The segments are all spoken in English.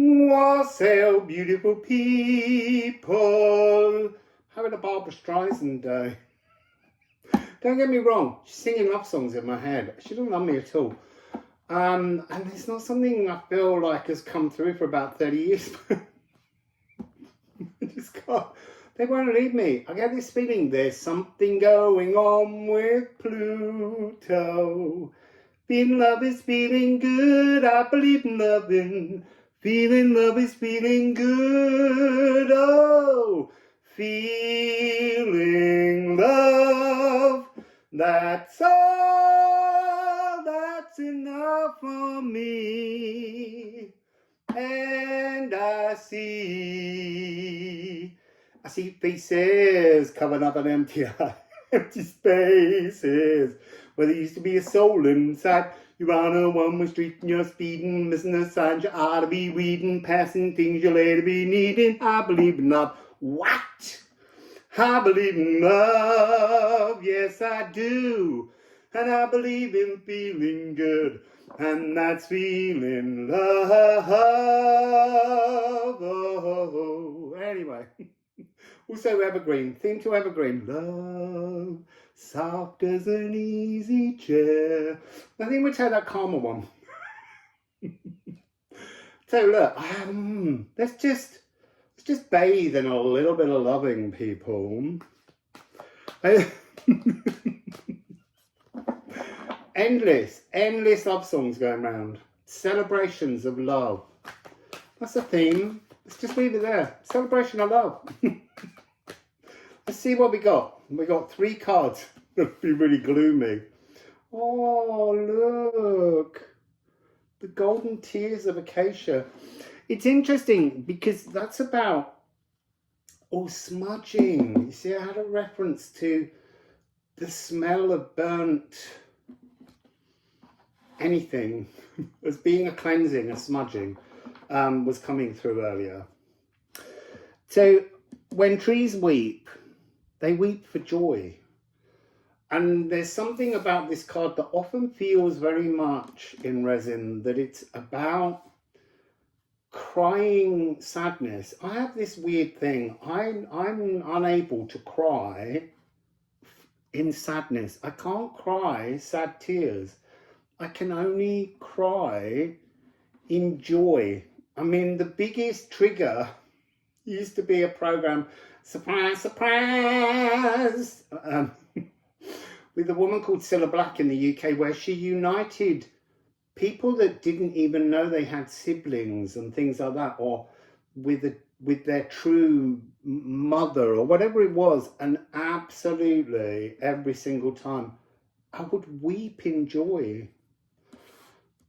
Wassail, beautiful people. Having a Barbara Streisand day. Don't get me wrong, she's singing love songs in my head. She doesn't love me at all. And it's not something I feel like has come through for about 30 years. I just can't. They won't leave me. I get this feeling there's something going on with Pluto. Feeling love is feeling good. I believe in loving. Feeling love is feeling good. Oh, feeling love. That's all. That's enough for me. And I see faces coming up an empty spaces where there used to be a soul inside. You're on a one-way street and you're speeding, missing the signs you ought to be reading, passing things you'll later be needing. I believe in love. What? I believe in love. Yes, I do. And I believe in feeling good. And that's feeling love. Oh, anyway. Also evergreen. Theme to evergreen. Love, soft as an easy chair. I think we'll take that calmer one. So look, let's just bathe in a little bit of loving, people. Endless love songs going round. Celebrations of love. That's the theme. Let's just leave it there. Celebration of love. Let's see what we got. We got 3 cards. That'd be really gloomy. Oh, look. The golden tears of acacia. It's interesting because that's about smudging. You see, I had a reference to the smell of burnt anything as being a cleansing, a smudging, was coming through earlier. So when trees weep, they weep for joy. And there's something about this card that often feels very much in resin that it's about crying sadness. I have this weird thing. I'm unable to cry in sadness. I can't cry sad tears. I can only cry in joy. I mean, the biggest trigger used to be a program, Surprise, Surprise, with a woman called Cilla Black in the UK, where she united people that didn't even know they had siblings and things like that, or with their true mother or whatever it was. And absolutely every single time I would weep in joy.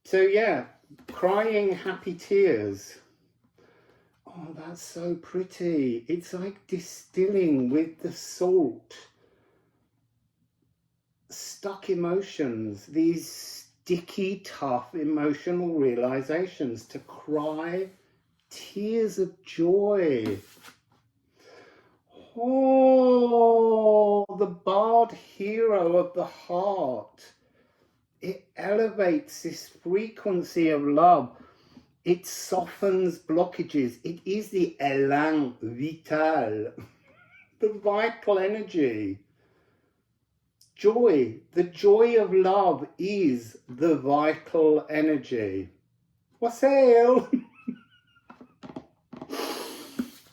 So yeah, crying happy tears. Oh, that's so pretty. It's like distilling with the salt stuck emotions, these sticky, tough emotional realizations, to cry tears of joy. Oh, the bard hero of the heart. It elevates this frequency of love. It softens blockages. It is the élan vital, the vital energy. Joy, the joy of love is the vital energy. Wassail.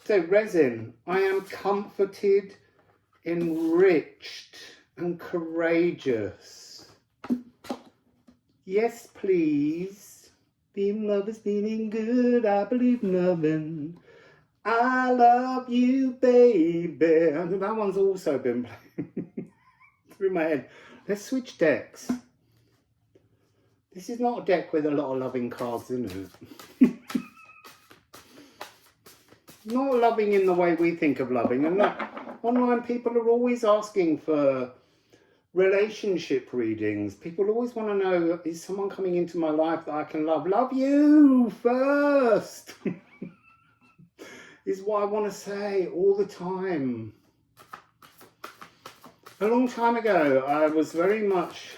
So resin, I am comforted, enriched and courageous. Yes, please. Feeling love is feeling good. I believe in loving. I love you, baby. And that one's also been playing through my head. Let's switch decks. This is not a deck with a lot of loving cards in it. Not loving in the way we think of loving. And look, online people are always asking for relationship readings. People always want to know, is someone coming into my life that I can love? Love you first is what I want to say all the time. A long time ago, I was very much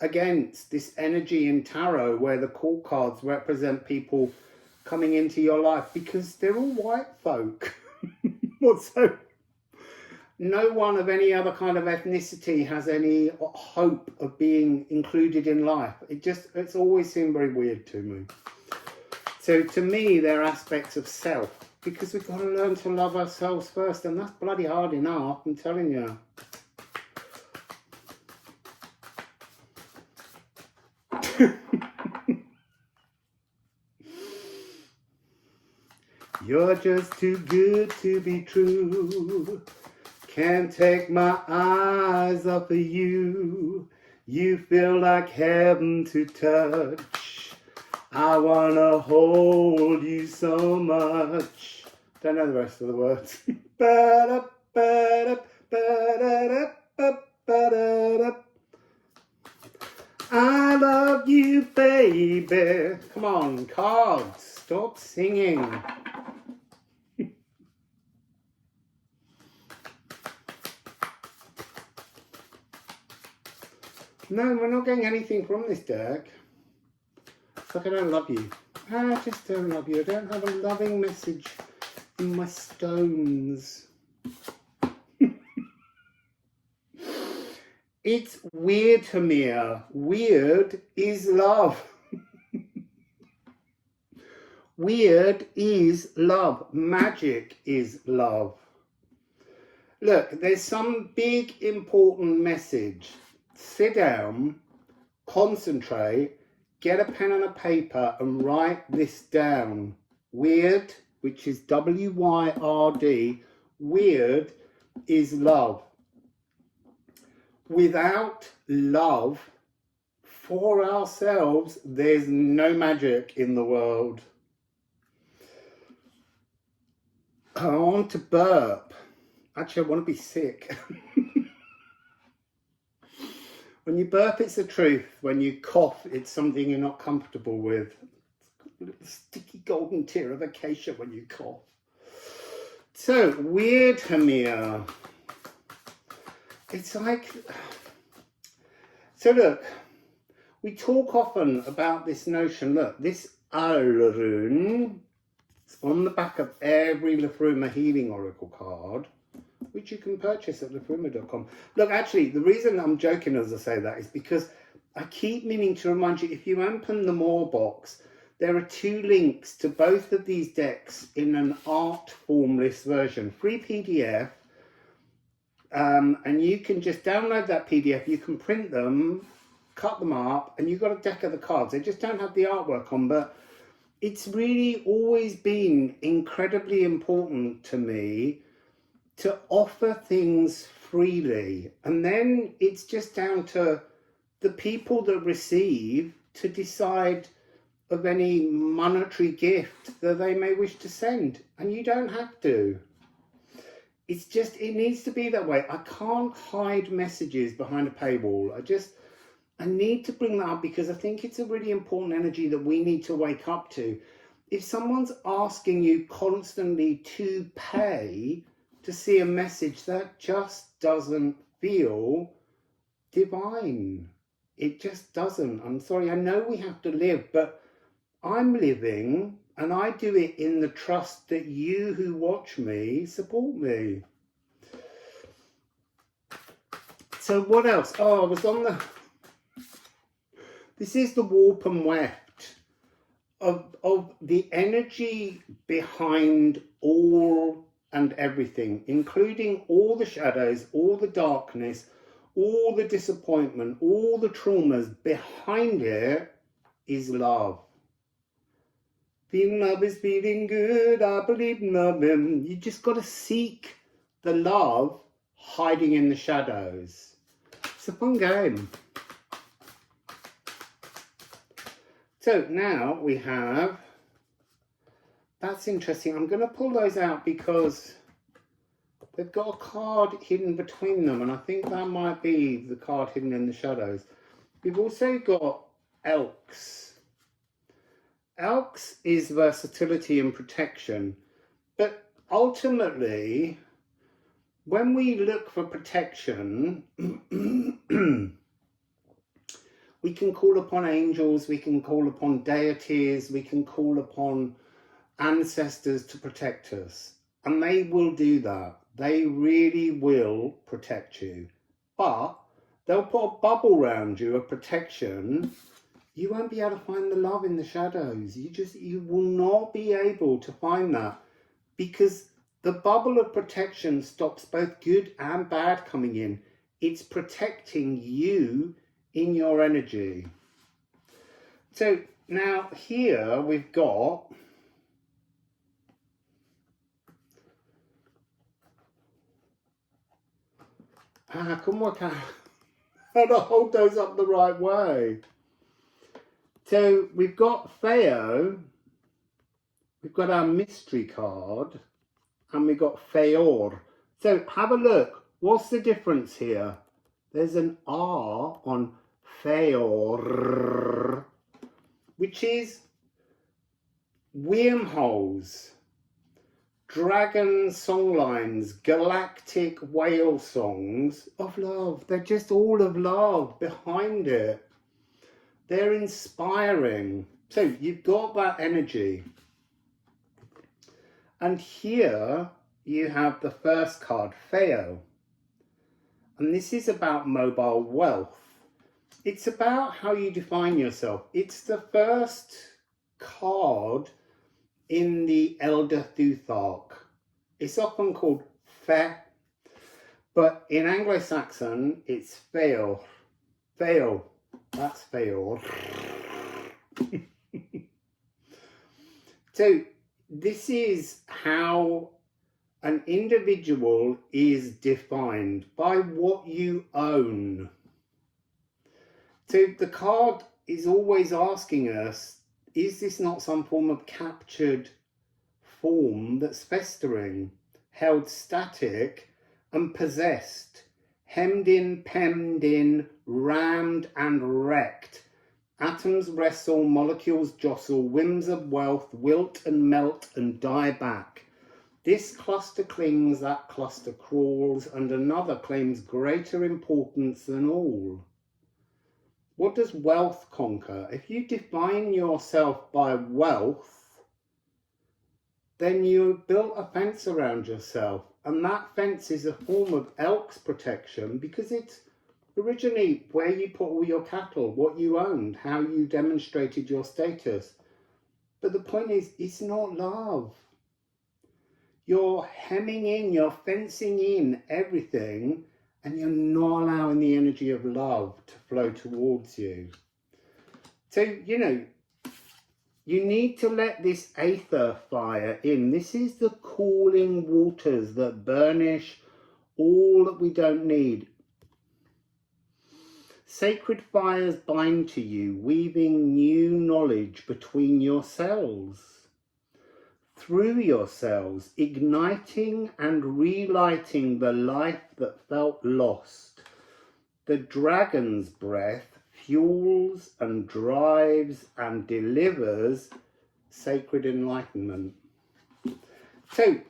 against this energy in tarot where the court cards represent people coming into your life, because they're all white folk. So no one of any other kind of ethnicity has any hope of being included in life. It's always seemed very weird to me. So to me, they're aspects of self, because we've got to learn to love ourselves first, and that's bloody hard enough, I'm telling you. You're just too good to be true. Can't take my eyes off of you. You feel like heaven to touch. I wanna hold you so much. Don't know the rest of the words. I love you, baby. Come on, cards. Stop singing. No, we're not getting anything from this deck. It's like I don't love you. I just don't love you. I don't have a loving message in my stones. It's weird, Hamir. Weird is love. Weird is love. Magic is love. Look, there's some big important message. Sit down, concentrate, get a pen and a paper and write this down. Weird, which is W-Y-R-D, weird is love. Without love for ourselves, there's no magic in the world. I want to burp. Actually, I want to be sick. When you burp, it's the truth. When you cough, it's something you're not comfortable with. It's a little sticky golden tear of acacia when you cough. So, weird, Hamir. It's like... So look, we talk often about this notion. Look, this Rune is on the back of every Liffruma Healing Oracle card, which you can purchase at liffruma.com. Look, actually, the reason I'm joking as I say that is because I keep meaning to remind you, if you open the More box, there are 2 links to both of these decks in an art formless version, free PDF, and you can just download that PDF, you can print them, cut them up, and you've got a deck of the cards. They just don't have the artwork on, but it's really always been incredibly important to me to offer things freely, and then it's just down to the people that receive to decide of any monetary gift that they may wish to send, and you don't have to. It's just, it needs to be that way. I can't hide messages behind a paywall. I need to bring that up because I think it's a really important energy that we need to wake up to. If someone's asking you constantly to pay to see a message, that just doesn't feel divine. It just doesn't. I'm sorry, I know we have to live, but I'm living and I do it in the trust that you who watch me support me. So what else? Oh, I was on the... This is the warp and weft of the energy behind all and everything, including all the shadows, all the darkness, all the disappointment, all the traumas. Behind it is love. Feeling love is feeling good, I believe in love. You just got to seek the love hiding in the shadows. It's a fun game. So now we have, that's interesting. I'm going to pull those out because they've got a card hidden between them, and I think that might be the card hidden in the shadows. We've also got Elks. Elks is versatility and protection, but ultimately, when we look for protection, we can call upon angels, we can call upon deities, we can call upon ancestors to protect us. And they will do that. They really will protect you. But they'll put a bubble around you of protection. You won't be able to find the love in the shadows. You will not be able to find that, because the bubble of protection stops both good and bad coming in. It's protecting you in your energy. So now here we've got I couldn't work out how to hold those up the right way. So we've got Theo, we've got our mystery card, and we've got Feor. So have a look. What's the difference here? There's an R on Feor, which is wormholes, dragon songlines, galactic whale songs of love. They're just all of love behind it. They're inspiring. So you've got that energy. And here you have the first card, Theo. And this is about mobile wealth. It's about how you define yourself. It's the first card in the Elder Thuthark. It's often called Fe, but in Anglo-Saxon it's Feor. Feor. That's Feor. So this is how an individual is defined, by what you own. So the card is always asking us, is this not some form of captured form that's festering, held static and possessed, hemmed in, pemmed in, rammed and wrecked? Atoms wrestle, molecules jostle, whims of wealth wilt and melt and die back. This cluster clings, that cluster crawls, and another claims greater importance than all. What does wealth conquer? If you define yourself by wealth, then you built a fence around yourself, and that fence is a form of elk's protection, because it's originally where you put all your cattle, what you owned, how you demonstrated your status. But the point is, it's not love. You're hemming in, you're fencing in everything, and you're not allowing the energy of love to flow towards you. So, you know, you need to let this aether fire in. This is the cooling waters that burnish all that we don't need. Sacred fires bind to you, weaving new knowledge between your cells, through your cells, igniting and relighting the life that felt lost. The dragon's breath fuels and drives and delivers sacred enlightenment. So,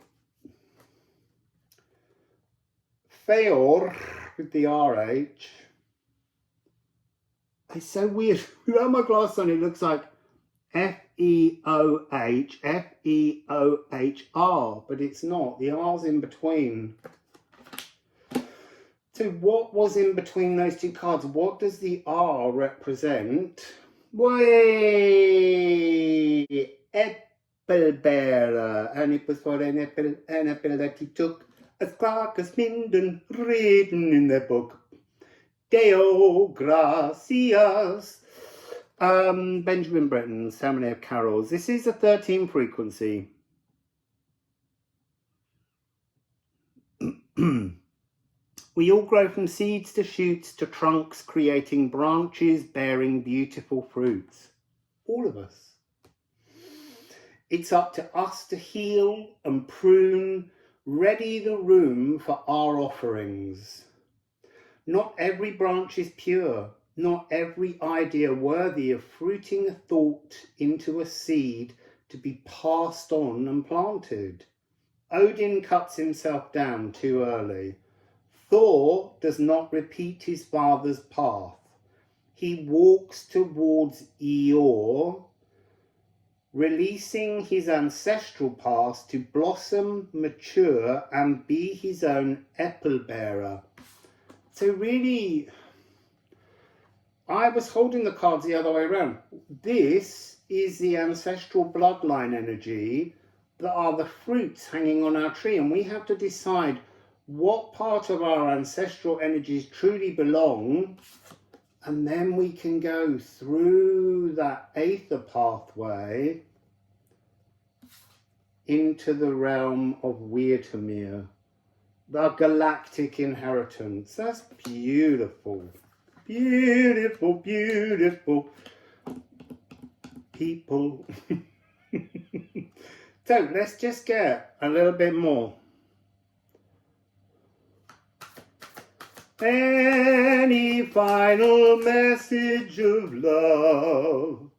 Feor with the RH. It's so weird. Without my glass on, it looks like F-E-O-H, F-E-O-H-R, but it's not. The R's in between. So what was in between those two cards? What does the R represent? Way, apple bearer, and it was for an apple that he took, as Clark as Minden written in their book. Deo gracias. Benjamin Britten's Ceremony of Carols. This is a 13 frequency. We all grow from seeds to shoots to trunks, creating branches bearing beautiful fruits. All of us. It's up to us to heal and prune, ready the room for our offerings. Not every branch is pure. Not every idea worthy of fruiting a thought into a seed to be passed on and planted. Odin cuts himself down too early. Thor does not repeat his father's path. He walks towards Eeyore, releasing his ancestral past to blossom, mature, and be his own apple bearer. So really, I was holding the cards the other way around. This is the ancestral bloodline energy that are the fruits hanging on our tree, and we have to decide what part of our ancestral energies truly belong, and then we can go through that aether pathway into the realm of Weirtamir, the galactic inheritance. That's beautiful. Beautiful, beautiful people. So let's just get a little bit more. Any final message of love?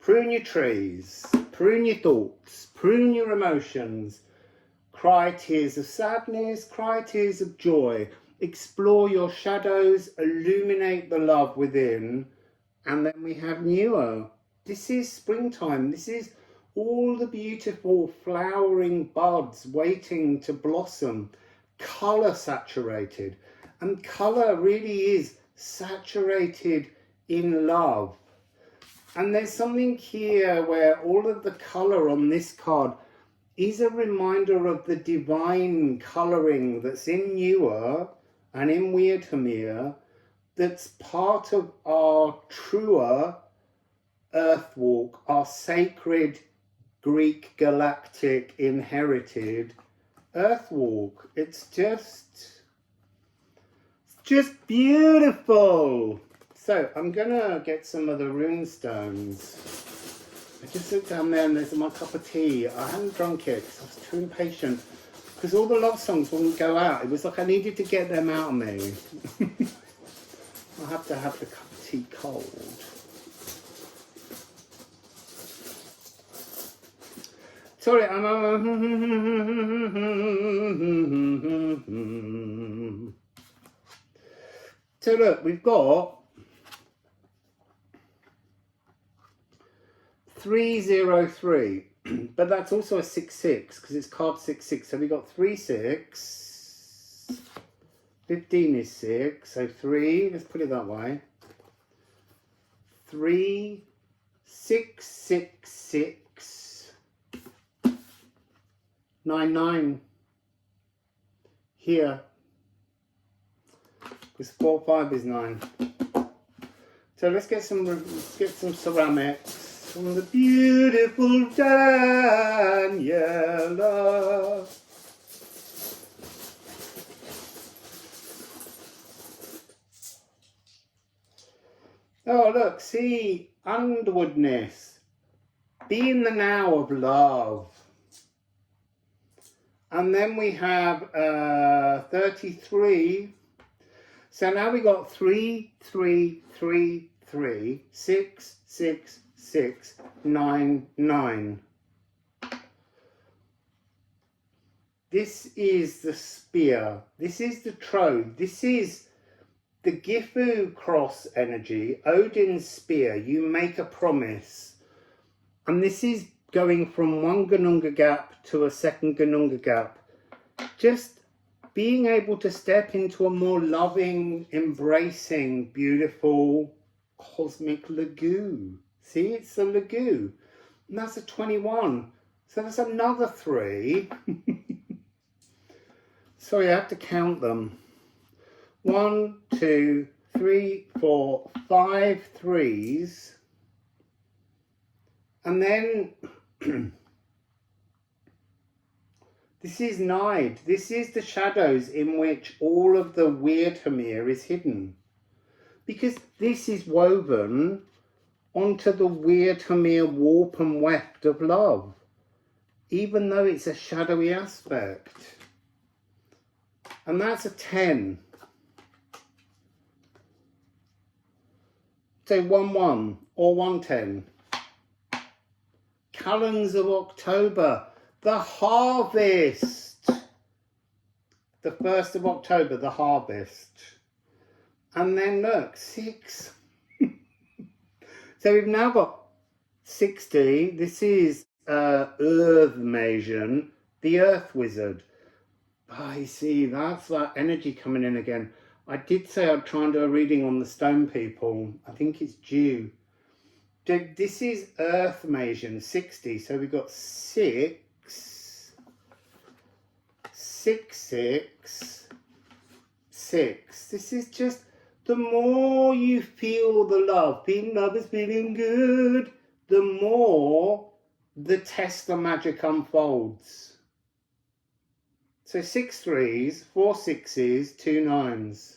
Prune your trees, prune your thoughts, prune your emotions. Cry tears of sadness, cry tears of joy. Explore your shadows, illuminate the love within. And then we have newer. This is springtime. This is all the beautiful flowering buds waiting to blossom, colour saturated. And colour really is saturated in love. And there's something here where all of the colour on this card is a reminder of the divine colouring that's in Newer and in Weirtamir, that's part of our truer earth walk, our sacred Greek galactic inherited earth walk. It's just beautiful. So I'm gonna get some of the rune stones. I just looked down there and there's my cup of tea. I hadn't drunk it because I was too impatient, because all the love songs wouldn't go out. It was like I needed to get them out of me. I'll have to have the cup of tea cold. Sorry, So look, we've got 303, but that's also a 6-6 because it's card 6-6. So we got 3-6. 15 is 6, so 3. Let's put it that way. 3, 6, 6, 6, 9, 9. Here, because 4, 5 is 9. So let's get some ceramics. From the beautiful Daniela. Oh look, see, underwoodness. Be in the now of love. And then we have 33. So now we got 3, 3, 3, 3, 6, 6, 6, 9, 9. This is the spear. This is the trove. This is the Gifu cross energy. Odin's spear. You make a promise. And this is going from one Gununga gap to a second Gununga gap. Just being able to step into a more loving, embracing, beautiful, cosmic lagoon. See, it's a lagoon. And that's a 21. So that's another 3. Sorry, I have to count them. 1, 2, 3, 4, 5 3s. And then this is Nide. This is the shadows in which all of the Weirtamir is hidden. Because this is woven onto the Weirtamir warp and weft of love, even though it's a shadowy aspect. And that's a 10. Say 1-1 or 110. Calends of October, the harvest. The 1st of October, the harvest. And then look, 6. So we've now got 60. This is Earth Masion, the Earth Wizard. Oh, you see, that's that energy coming in again. I did say I'd try and do a reading on the stone people. I think it's due. This is Earth Masion, 60. So we've got 6, 6, 6, 6. This is just, the more you feel the love, being love is feeling good, the more the test of magic unfolds. So 6 3s, 4 6s, 2 9s.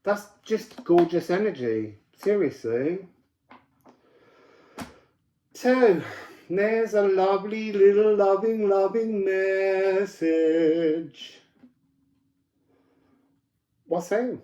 That's just gorgeous energy. Seriously. So, there's a lovely little loving message. Wassail.